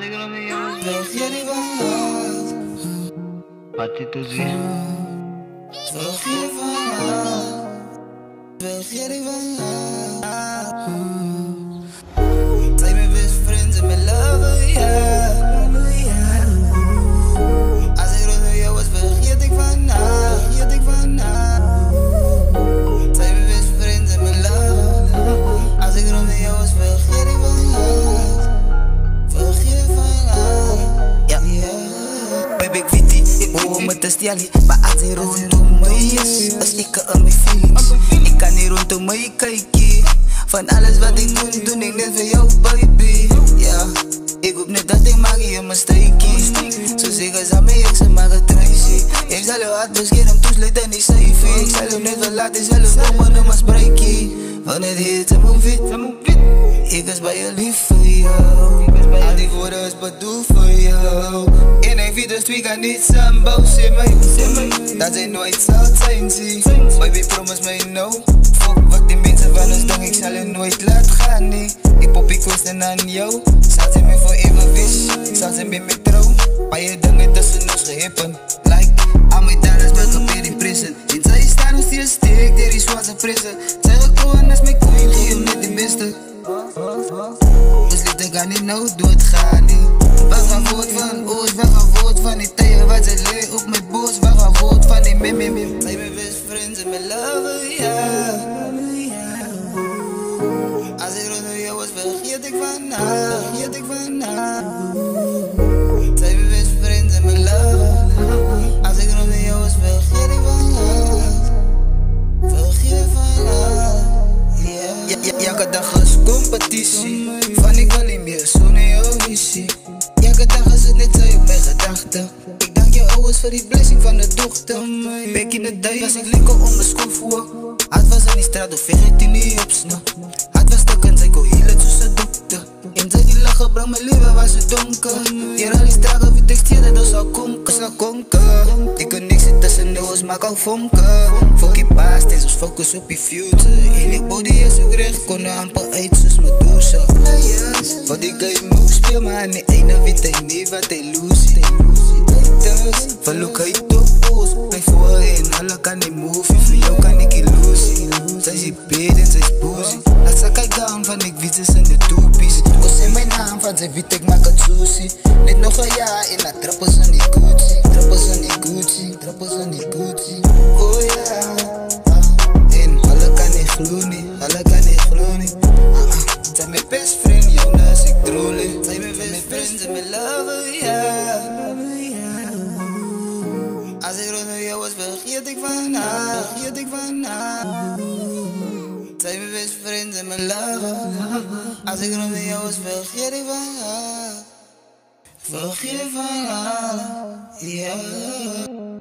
Als ik nog met jou was, Vergeet die van haar. wat je toe ziet. Vergeet die van haar. Vergeet die van haar. Zijn mijn best friends en mijn lover, yeah. Als ik nog met jou was, vergeet ik van haar. Vergeet ik van haar. Zijn mijn best friends en mijn lover. Als ik nog met jou was, vergeet ik van haar. Vergeet van haar. Ja, baby, ik weet die, ik hoor me te stjali. Maar als hij rondom mij is, als ik aan mijn feelings. Ik kan niet rondom mij kijken. Van alles wat ik doe, doe ik net voor jou, baby. Ja, ik hoop net dat ik maak je mijn steekjes. Zo zeggen ze aan mij, ik ze maar het tracy. Ik zal je hart beschermen, toesluiten en niet safe. Ik zal je net verlaten, zelf komen en maar spreken. Van het heet en mijn fit. Ik is bij je lief voor jou. Al die woorden is bedoeld voor jou. In een video twee kan niet zijn boos in mij. Dat zij nooit zal zijn, zie. Baby, promise me no. Fuck wat die mensen van ons doen, ik zal je nooit laten gaan, nee. Ik pop ik kosten aan jou. Zal ze me voor even wish, zal ze met me trouw. Maar je dingen tussen ons gehippen. Like, aan mijn dames ben gebeurd in prison. En zij staan nog steeds stik, der is wat ze prison. Zij gekroon als mijn queen, geef net de beste. Dus liefde kan niet nou doodgaan, nee. Waar gaan voort van oost, waar gaan voort van die tijden wat ze leert op mijn boos. Waar gaan voort van die mim. Zijn mijn best friends en mijn lover, yeah. Als ik rond met jou was, vergeet ik van haar. Vergeet ik van haar. Zijn mijn best friends en mijn lover. Als ik rond met jou was, vergeet ik van haar. Vergeet van haar. Elke dag is competitie. Van ik wil niet meer zonder jou missie. Elke dag is het net zo op mijn gedachten. Ik dank je ouders voor die blessing van de dochter. Back in the day was ik linker om mijn school voor. Het was in die straat, of veeg ik niet op snel. Het was stuk en zij kon healen tussen dokter. En zij die lachen brengt mijn leven was het donker. Hier al die straten wie textieren, dat zal konken. Ik kan niks in tussen de oors, maak al vonken. Fuck je past, en soms focus op je future. En ik body is ook recht, kon er amper uit, zoals mijn douche. Wat ik game ook speel, maar aan die ene weet hij niet wat hij loose. Van look hij topo's, blijf voorheen, alle kan die move. Voor jou kan ik illusie. Zij is beet en zij is boozy. Laat ze kijken aan van ik weet ze zijn de toepies. Koos in mijn naam van zij weet ik maak het sushi. Net nog een jaar en dat trappen ze niet Gucci. Trappen ze niet Gucci, trappen ze niet Gucci. Oh ja, en alle kan niet gloeien, alle kan niet gloeien. Zijn mijn best friend, Jonas, ik trolle. Zijn mijn best friends en mijn lover, yeah. Als ik rond met jou was, vergeet ik van haar. Vergeet ik van haar. Zijn mijn best friends en mijn lover. Als ik rond met jou was, vergeet ik van haar. Vergeet van haar, yeah.